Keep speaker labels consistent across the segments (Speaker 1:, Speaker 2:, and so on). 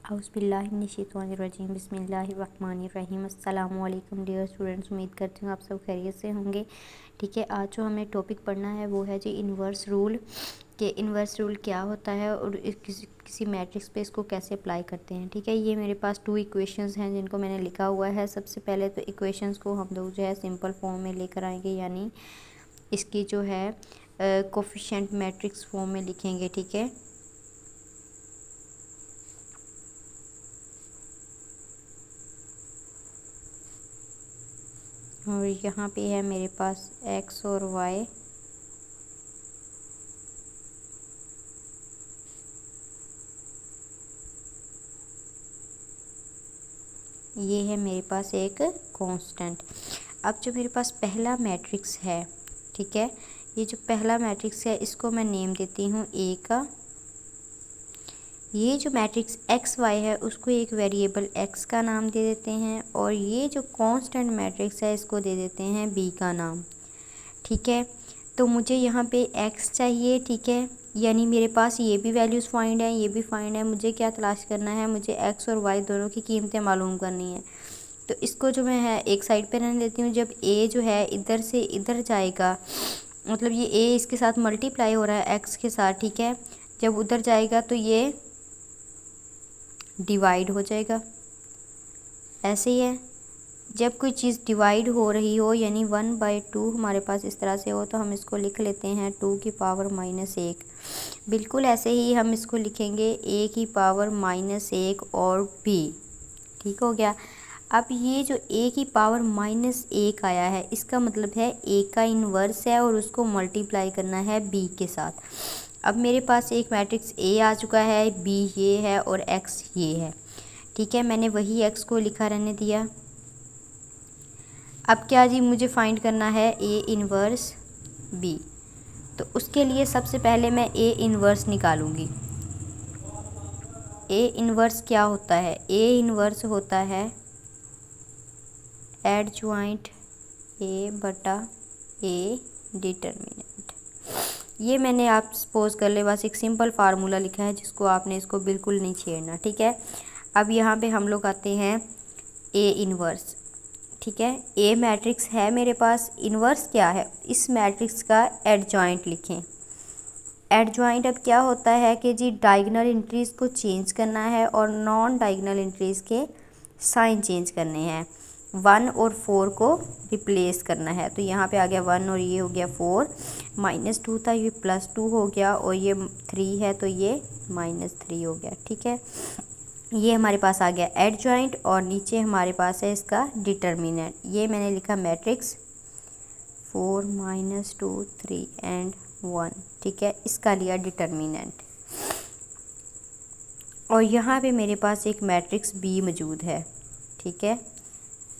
Speaker 1: औज़ुबिल्लाहिमिनश्शैतानिर्रजीम बिस्मिल्लाहिर्रहमानिर्रहीम। अस्सलामु अलैकुम डियर स्टूडेंट्स, उम्मीद करती हूँ आप सब खैरियत से होंगे। ठीक है, आज जो हमें टॉपिक पढ़ना है वो है जी इन्वर्स रूल। कि इन्वर्स रूल क्या होता है और किसी मैट्रिक्स पे इसको कैसे अप्लाई करते हैं। ठीक है, ये मेरे पास 2 इक्वेशंस हैं जिनको मैंने लिखा हुआ है। सबसे पहले तो इक्वेशंस को हम लोग जो है सिंपल फॉर्म में लेकर आएंगे, यानी इसकी जो है कोफिशिएंट मैट्रिक्स फॉर्म में लिखेंगे। ठीक है, और यहाँ पे है मेरे पास x और y। ये है मेरे पास एक कांस्टेंट। अब जो मेरे पास पहला मैट्रिक्स है, ठीक है, ये जो पहला मैट्रिक्स है इसको मैं नेम देती हूँ ए का। ये जो मैट्रिक्स एक्स वाई है उसको एक वेरिएबल एक्स का नाम दे देते हैं, और ये जो कांस्टेंट मैट्रिक्स है इसको दे देते हैं बी का नाम। ठीक है, तो मुझे यहाँ पे x चाहिए। ठीक है, यानी मेरे पास ये भी वैल्यूज़ फाइंड है, ये भी फाइंड है। मुझे क्या तलाश करना है, मुझे x और y दोनों की कीमतें मालूम करनी है। तो इसको जो मैं है एक साइड पे रहने देती हूँ। जब a जो है इधर से इधर जाएगा, मतलब ये a इसके साथ मल्टीप्लाई हो रहा है x के साथ। ठीक है, जब उधर जाएगा तो ये डिवाइड हो जाएगा। ऐसे ही है, जब कोई चीज़ डिवाइड हो रही हो, यानी 1/2 हमारे पास इस तरह से हो, तो हम इसको लिख लेते हैं 2 की पावर -1। बिल्कुल ऐसे ही हम इसको लिखेंगे a की पावर -1 और b। ठीक हो गया। अब ये जो a की पावर -1 आया है, इसका मतलब है a का इन्वर्स है और उसको मल्टीप्लाई करना है b के साथ। अब मेरे पास एक मैट्रिक्स a आ चुका है, b ये है और x ये है। ठीक है, मैंने वही x को लिखा रहने दिया। अब क्या जी, मुझे फाइंड करना है ए इन्वर्स बी। तो उसके लिए सबसे पहले मैं ए इन्वर्स निकालूंगी। ए इन्वर्स क्या होता है? ए इन्वर्स होता है एडज्वाइंट ए बटा ए डिटर्मिनेंट। ये मैंने आप सपोज कर ले बस एक सिंपल फार्मूला लिखा है जिसको आपने इसको बिल्कुल नहीं छेड़ना। ठीक है, अब यहाँ पे हम लोग आते हैं ए इन्वर्स। ठीक है, ए मैट्रिक्स है मेरे पास, इन्वर्स क्या है, इस मैट्रिक्स का एडजॉइंट लिखें। एडजॉइंट अब क्या होता है कि जी डायगोनल एंट्रीज़ को चेंज करना है और नॉन डायगोनल एंट्रीज़ के साइन चेंज करने हैं। 1 और 4 को रिप्लेस करना है। तो यहाँ पे आ गया 1 और ये हो गया 4, -2 था ये +2 हो गया, और ये 3 है तो ये -3 हो गया। ठीक है, ये हमारे पास आ गया एडजॉइंट, और नीचे हमारे पास है इसका डिटर्मिनेंट। ये मैंने लिखा मैट्रिक्स 4 -2 3 एंड 1। ठीक है, इसका लिया डिटर्मिनेंट। और यहाँ पे मेरे पास एक मैट्रिक्स बी मौजूद है। ठीक है,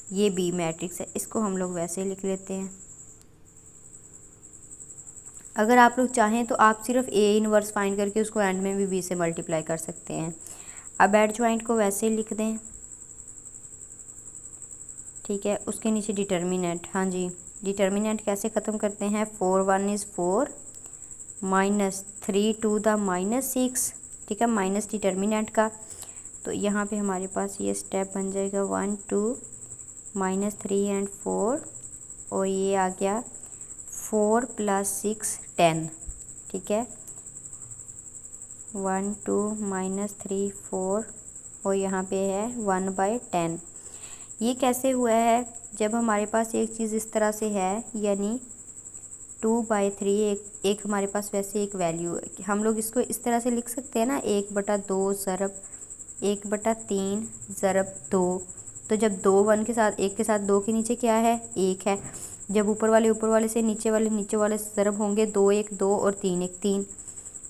Speaker 1: ये बी मैट्रिक्स है, इसको हम लोग वैसे लिख लेते हैं। अगर आप लोग चाहें तो आप सिर्फ ए इन्वर्स फाइंड करके उसको एंड में भी बी से मल्टीप्लाई कर सकते हैं। अब एडजॉइंट को वैसे लिख दें। ठीक है, उसके नीचे डिटर्मिनेंट। हाँ जी, डिटर्मिनेंट कैसे ख़त्म करते हैं, 4 1 इज़ 4 -3 2 द -6। ठीक है, माइनस डिटर्मिनेंट का। तो यहाँ पे हमारे पास ये स्टेप बन जाएगा 1 2 -3 एंड 4, और ये आ गया 4 + 6 10। ठीक है, 1 2 -3 4, और यहाँ पे है 1/10। ये कैसे हुआ है, जब हमारे पास एक चीज़ इस तरह से है, यानी 2/3 एक हमारे पास वैसे एक वैल्यू है। हम लोग इसको इस तरह से लिख सकते हैं ना, 1/2 ज़रब 1/3 ज़रब 2। तो जब 2 1 के साथ 1 के साथ 2 के नीचे क्या है, 1 है। जब ऊपर वाले से नीचे वाले ज़रब होंगे, 2 1 2 और 3 1 3।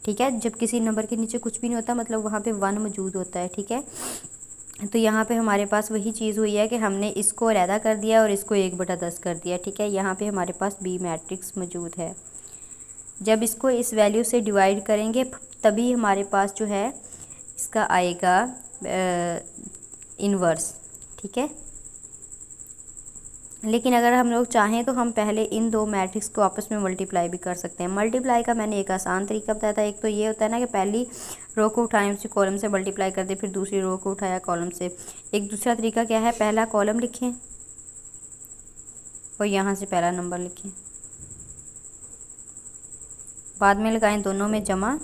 Speaker 1: ठीक है, जब किसी नंबर के नीचे कुछ भी नहीं होता मतलब वहाँ पे 1 मौजूद होता है। ठीक है, तो यहाँ पे हमारे पास वही चीज़ हुई है कि हमने इसको अलहदा कर दिया और इसको 1/10 कर दिया। ठीक है, यहाँ पे हमारे पास बी मैट्रिक्स मौजूद है। जब इसको इस वैल्यू से डिवाइड करेंगे तभी हमारे पास जो है इसका आएगा इन्वर्स। ठीक है, लेकिन अगर हम लोग चाहें तो हम पहले इन दो मैट्रिक्स को आपस में मल्टीप्लाई भी कर सकते हैं। मल्टीप्लाई का मैंने एक आसान तरीका बताया था। एक तो ये होता है ना कि पहली रो को उठाएं, उसी कॉलम से मल्टीप्लाई कर दें, फिर दूसरी रो को उठाया कॉलम से। एक दूसरा तरीका क्या है, पहला कॉलम लिखें और यहाँ से पहला नंबर लिखें, बाद में लगाएं दोनों में जमा।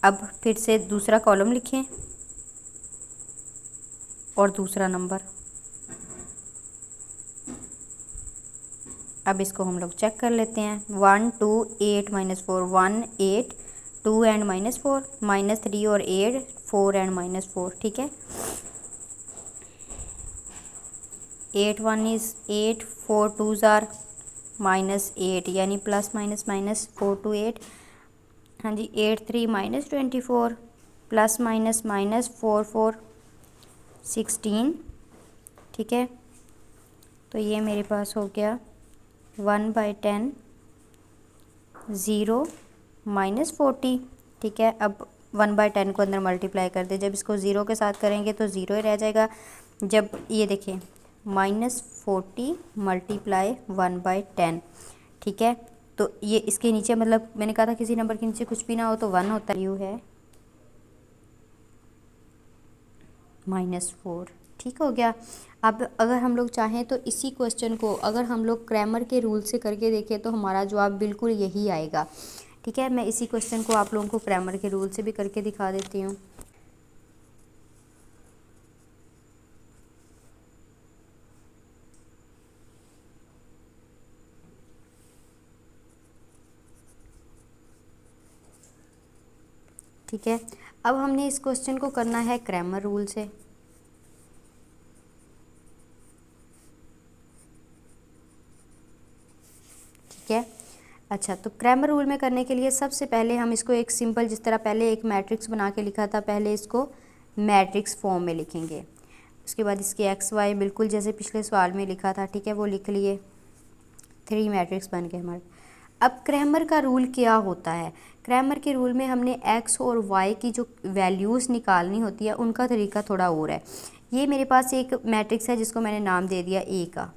Speaker 1: अब फिर से दूसरा कॉलम लिखें और दूसरा नंबर। अब इसको हम लोग चेक कर लेते हैं। 1 2 8 -4 1 8 2 एंड -4 -3 और 8 4 एंड -4। ठीक है, 8 1 इज़ 8 4 2s आर -8 यानी प्लस माइनस माइनस 4 to 8। हाँ जी, 8 3 -24 प्लस माइनस माइनस 4 4 16। ठीक है, तो ये मेरे पास हो गया 1/10 0 -40। ठीक है, अब 1/10 को अंदर मल्टीप्लाई कर दे, जब इसको ज़ीरो के साथ करेंगे तो ज़ीरो ही रह जाएगा। जब ये देखें -40 मल्टीप्लाई 1/10। ठीक है, तो ये इसके नीचे, मतलब मैंने कहा था किसी नंबर के नीचे कुछ भी ना हो तो 1 होता है। यू है -4। ठीक हो गया। अब अगर हम लोग चाहें तो इसी क्वेश्चन को अगर हम लोग क्रैमर के रूल से करके देखें तो हमारा जवाब बिल्कुल यही आएगा। ठीक है, मैं इसी क्वेश्चन को आप लोगों को क्रैमर के रूल से भी करके दिखा देती हूँ। ठीक है, अब हमने इस क्वेश्चन को करना है क्रैमर रूल से। ठीक है, अच्छा, तो क्रैमर रूल में करने के लिए सबसे पहले हम इसको एक सिंपल, जिस तरह पहले एक मैट्रिक्स बना के लिखा था, पहले इसको मैट्रिक्स फॉर्म में लिखेंगे। उसके बाद इसके एक्स वाई बिल्कुल जैसे पिछले सवाल में लिखा था। ठीक है, वो लिख लिए, 3 मैट्रिक्स बन गए हमारे। अब क्रैमर का रूल क्या होता है, क्रैमर के रूल में हमने एक्स और वाई की जो वैल्यूज़ निकालनी होती है उनका तरीका थोड़ा और है। ये मेरे पास एक मैट्रिक्स है जिसको मैंने नाम दे दिया ए का।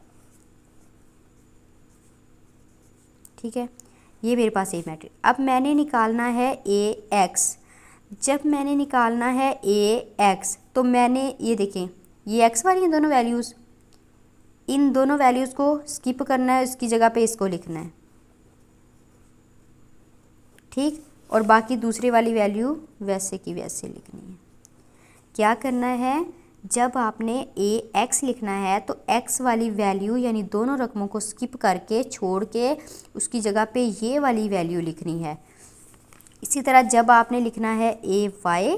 Speaker 1: ठीक है, ये मेरे पास ए मैट्रिक्स। अब मैंने निकालना है ए एक्स। जब मैंने निकालना है ए एक्स तो मैंने ये देखें, ये एक्स वाली हैं दोनों वैल्यूज़, इन दोनों वैल्यूज़ को स्किप करना है, इसकी जगह पे इसको लिखना है। ठीक, और बाकी दूसरी वाली वैल्यू वैसे की वैसे लिखनी है। क्या करना है, जब आपने ए एक्स लिखना है तो एक्स वाली वैल्यू यानी दोनों रकमों को स्किप करके छोड़ के उसकी जगह पे ये वाली वैल्यू लिखनी है। इसी तरह जब आपने लिखना है ए वाई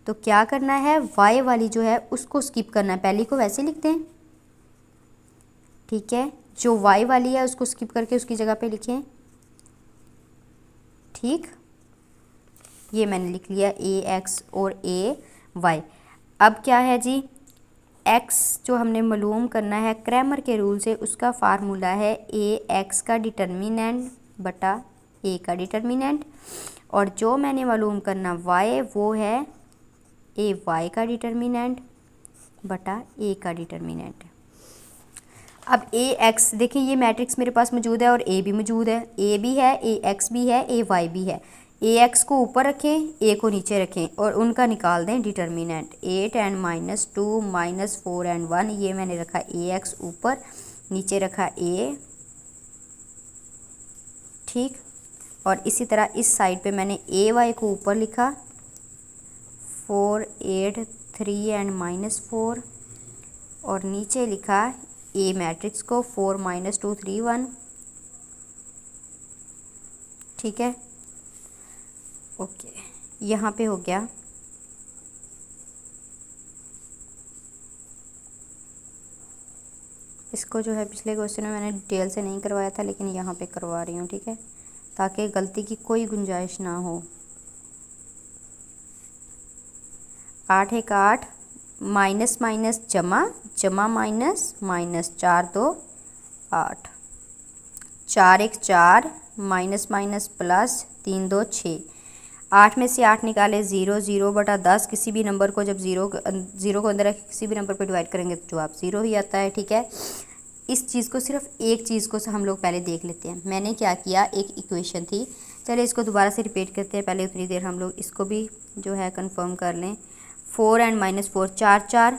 Speaker 1: तो क्या करना है, वाई वाली जो है उसको स्किप करना है, पहली को वैसे लिखते हैं। ठीक है, जो वाई वाली है उसको स्किप करके उसकी जगह पे लिखें। ठीक, ये मैंने लिख लिया ए एक्स और ए वाई। अब क्या है जी, एक्स जो हमने मालूम करना है क्रैमर के रूल से, उसका फार्मूला है ए एक्स का डिटर्मिनेंट बटा ए का डिटर्मिनेंट, और जो मैंने मालूम करना वाई वो है ए वाई का डिटर्मिनेंट बटा ए का डिटर्मिनेंट। अब ए एक्स देखिए, ये मैट्रिक्स मेरे पास मौजूद है और ए भी मौजूद है, ए भी है, ए एक्स भी है, ए वाई भी है। ए एक्स को ऊपर रखें, ए को नीचे रखें और उनका निकाल दें डिटर्मिनेंट। 8 एंड -2 -4 एंड 1, ये मैंने रखा ए एक्स ऊपर, नीचे रखा ए। ठीक, और इसी तरह इस साइड पे मैंने ए वाई को ऊपर लिखा 4 8 3 एंड -4, और नीचे लिखा ए मैट्रिक्स को 4 -2 3 1। ठीक है, ओके, यहाँ पे हो गया। इसको जो है पिछले क्वेश्चन में मैंने डिटेल से नहीं करवाया था, लेकिन यहाँ पे करवा रही हूँ। ठीक है, ताकि गलती की कोई गुंजाइश ना हो। 8 1 8 माइनस माइनस जमा, जमा minus minus, 4 2 8, 4 1 4 minus minus plus, 3 2 6। 8 में से 8 निकाले 0, 0 बटा 10। किसी भी नंबर को जब ज़ीरो को अंदर रख किसी भी नंबर पर डिवाइड करेंगे तो जवाब 0 ही आता है। ठीक है, इस चीज़ को, सिर्फ एक चीज़ को हम लोग पहले देख लेते हैं। मैंने क्या किया, एक इक्वेशन थी चलिए इसको दोबारा से रिपीट करते हैं। पहले उतनी देर हम लोग इसको भी जो है कंफर्म कर लें। 4 एंड -4 4 4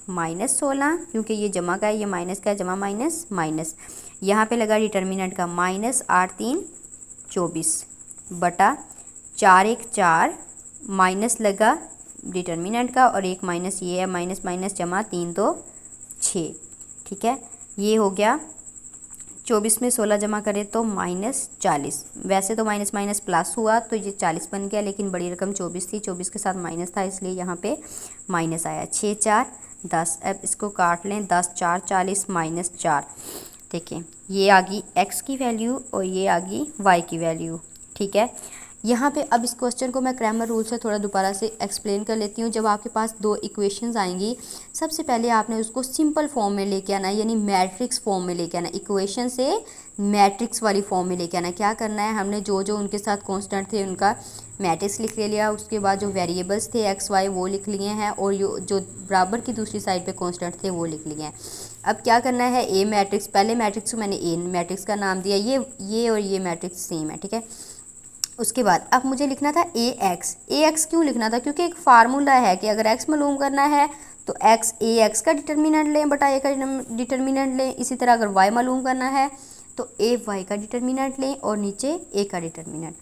Speaker 1: -16, क्योंकि ये जमा का है, ये माइनस का है, जमा माइनस माइनस। यहाँ पे लगा डिटर्मिनेंट का -8 3 24 बटा 4 1 4 माइनस लगा डिटर्मिनेंट का और एक माइनस ये है, माइनस माइनस जमा 3 2 6। ठीक है, ये हो गया। 24 में 16 जमा करें तो -40। वैसे तो माइनस माइनस प्लस हुआ तो ये 40 बन गया, लेकिन बड़ी रकम 24 थी, 24 के साथ माइनस था, इसलिए यहाँ पे माइनस आया। 6 4 10। अब इसको काट लें, 10 4 40 -4। देखें ये आ गई x की वैल्यू और ये आ गई y की वैल्यू। ठीक है, यहाँ पे अब इस क्वेश्चन को मैं क्रैमर रूल से थोड़ा दोबारा से एक्सप्लेन कर लेती हूँ। जब आपके पास दो इक्वेशंस आएंगी, सबसे पहले आपने उसको सिंपल फॉर्म में लेके आना है, यानी मैट्रिक्स फॉर्म में लेके आना है। इक्वेशन से मैट्रिक्स वाली फॉर्म में लेके आना है। क्या करना है, हमने जो जो उनके साथ कांस्टेंट थे उनका मैट्रिक्स लिख ले लिया, उसके बाद जो वेरिएबल्स थे x y वो लिख लिए हैं, और जो बराबर की दूसरी साइड पे कांस्टेंट थे वो लिख लिए हैं। अब क्या करना है, ए मैट्रिक्स, पहले मैट्रिक्स को मैंने ए मैट्रिक्स का नाम दिया, ये और ये मैट्रिक्स सेम है। ठीक है, उसके बाद अब मुझे लिखना था ए एक्स क्यों लिखना था, क्योंकि एक फार्मूला है कि अगर एक्स मालूम करना है तो ए एक्स का डिटर्मिनेंट लें बटा ए का डिटर्मिनेंट लें। इसी तरह अगर वाई मालूम करना है तो ए वाई का डिटर्मिनेंट लें और नीचे ए का डिटर्मिनेंट।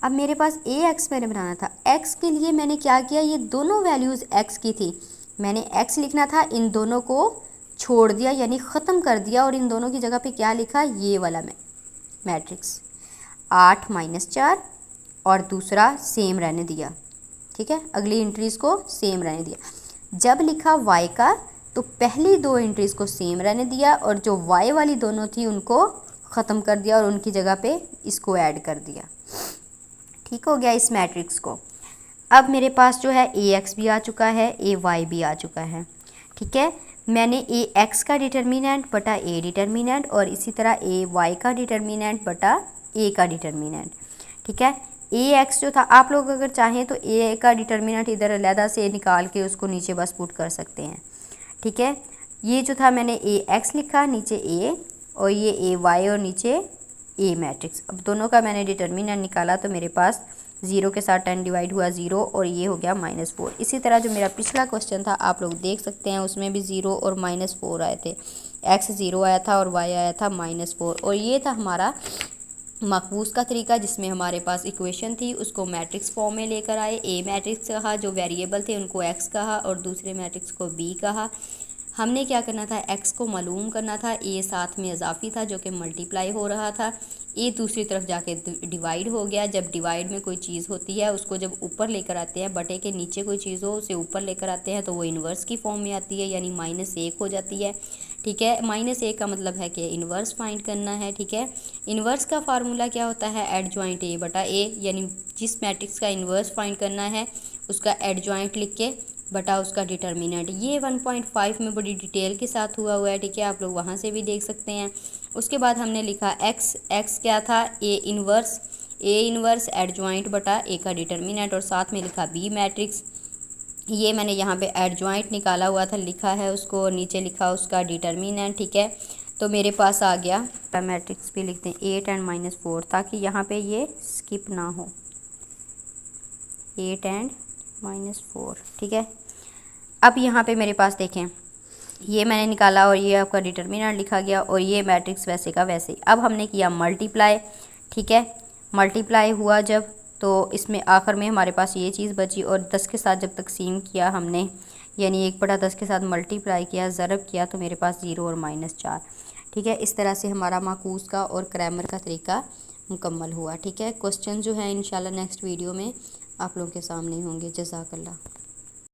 Speaker 1: अब मेरे पास ए एक्स मैंने बनाना था, एक्स के लिए मैंने क्या किया, ये दोनों वैल्यूज़ एक्स की थी, मैंने एक्स लिखना था, इन दोनों को छोड़ दिया यानी ख़त्म कर दिया, और इन दोनों की जगह पे क्या लिखा, ये वाला मैट्रिक्स 8 -4 और दूसरा सेम रहने दिया। ठीक है, अगली एंट्रीज़ को सेम रहने दिया। जब लिखा y का तो पहली दो एंट्रीज़ को सेम रहने दिया और जो y वाली दोनों थी उनको ख़त्म कर दिया और उनकी जगह पे इसको ऐड कर दिया। ठीक हो गया इस मैट्रिक्स को। अब मेरे पास जो है ए एक्स भी आ चुका है, ए वाई भी आ चुका है। ठीक है, मैंने ए एक्स का डिटर्मिनेंट बटा ए डिटर्मिनेंट और इसी तरह ए वाई का डिटर्मिनेंट बटा ए का डिटर्मिनेंट। ठीक है, ए एक्स जो था, आप लोग अगर चाहें तो ए का डिटर्मिनेंट इधर अलहदा से निकाल के उसको नीचे बस पुट कर सकते हैं। ठीक है, ये जो था मैंने ए एक्स लिखा, नीचे ए, और ये ए वाई और नीचे ए मैट्रिक्स। अब दोनों का मैंने डिटर्मिनेंट निकाला तो मेरे पास 0 के साथ 10 डिवाइड हुआ 0 और ये हो गया -4। इसी तरह जो मेरा पिछला क्वेश्चन था आप लोग देख सकते हैं, उसमें भी 0 और -4 आए थे। x 0 आया था और y आया था -4, और ये था हमारा मकबूस का तरीका, जिसमें हमारे पास इक्वेशन थी उसको मैट्रिक्स फॉर्म में लेकर आए। ए मैट्रिक्स कहा, जो वेरिएबल थे उनको x कहा और दूसरे मैट्रिक्स को b कहा। हमने क्या करना था, x को मालूम करना था, a साथ में इजाफी था जो कि मल्टीप्लाई हो रहा था, a दूसरी तरफ जाके डिवाइड हो गया। जब डिवाइड में कोई चीज़ होती है उसको जब ऊपर लेकर आते हैं, बटे के नीचे कोई चीज़ हो उसे ऊपर लेकर आते हैं तो वो इन्वर्स की फॉर्म में आती है, यानी -1 हो जाती है। ठीक है, -1 का मतलब है कि इन्वर्स फाइंड करना है। ठीक है, इन्वर्स का फार्मूला क्या होता है, एडजॉइंट ए बटा ए, यानी जिस मैट्रिक्स का इन्वर्स फाइंड करना है उसका एडजॉइंट लिख के बटा उसका डिटर्मिनेंट। ये 1.5 में बड़ी डिटेल के साथ हुआ है। ठीक है, आप लोग वहाँ से भी देख सकते हैं। उसके बाद हमने लिखा एक्स क्या था, ए इन्वर्स एडजॉइंट बटा ए का डिटर्मिनेंट, और साथ में लिखा बी मैट्रिक्स। ये मैंने यहाँ पे एडजॉइंट निकाला हुआ था, लिखा है उसको, और नीचे लिखा उसका डिटर्मिनेंट। ठीक है, तो मेरे पास आ गया मैट्रिक्स भी लिखते हैं 8 एंड -4, ताकि यहाँ पे ये स्किप ना हो, 8 एंड -4। ठीक है, अब यहाँ पे मेरे पास देखें, ये मैंने निकाला और ये आपका डिटर्मिनेंट लिखा गया और ये मैट्रिक्स वैसे का वैसे ही। अब हमने किया मल्टीप्लाई। ठीक है, मल्टीप्लाई हुआ जब, तो इसमें आखिर में हमारे पास ये चीज़ बची, और 10 के साथ जब तकसीम किया हमने, यानी 1/10 के साथ मल्टीप्लाई किया, ज़रब किया, तो मेरे पास 0 और -4। ठीक है, इस तरह से हमारा माकूस का और क्रैमर का तरीका मुकम्मल हुआ। ठीक है, क्वेश्चन जो है इंशाल्लाह नेक्स्ट वीडियो में आप लोगों के सामने होंगे। जज़ाकल्लाह।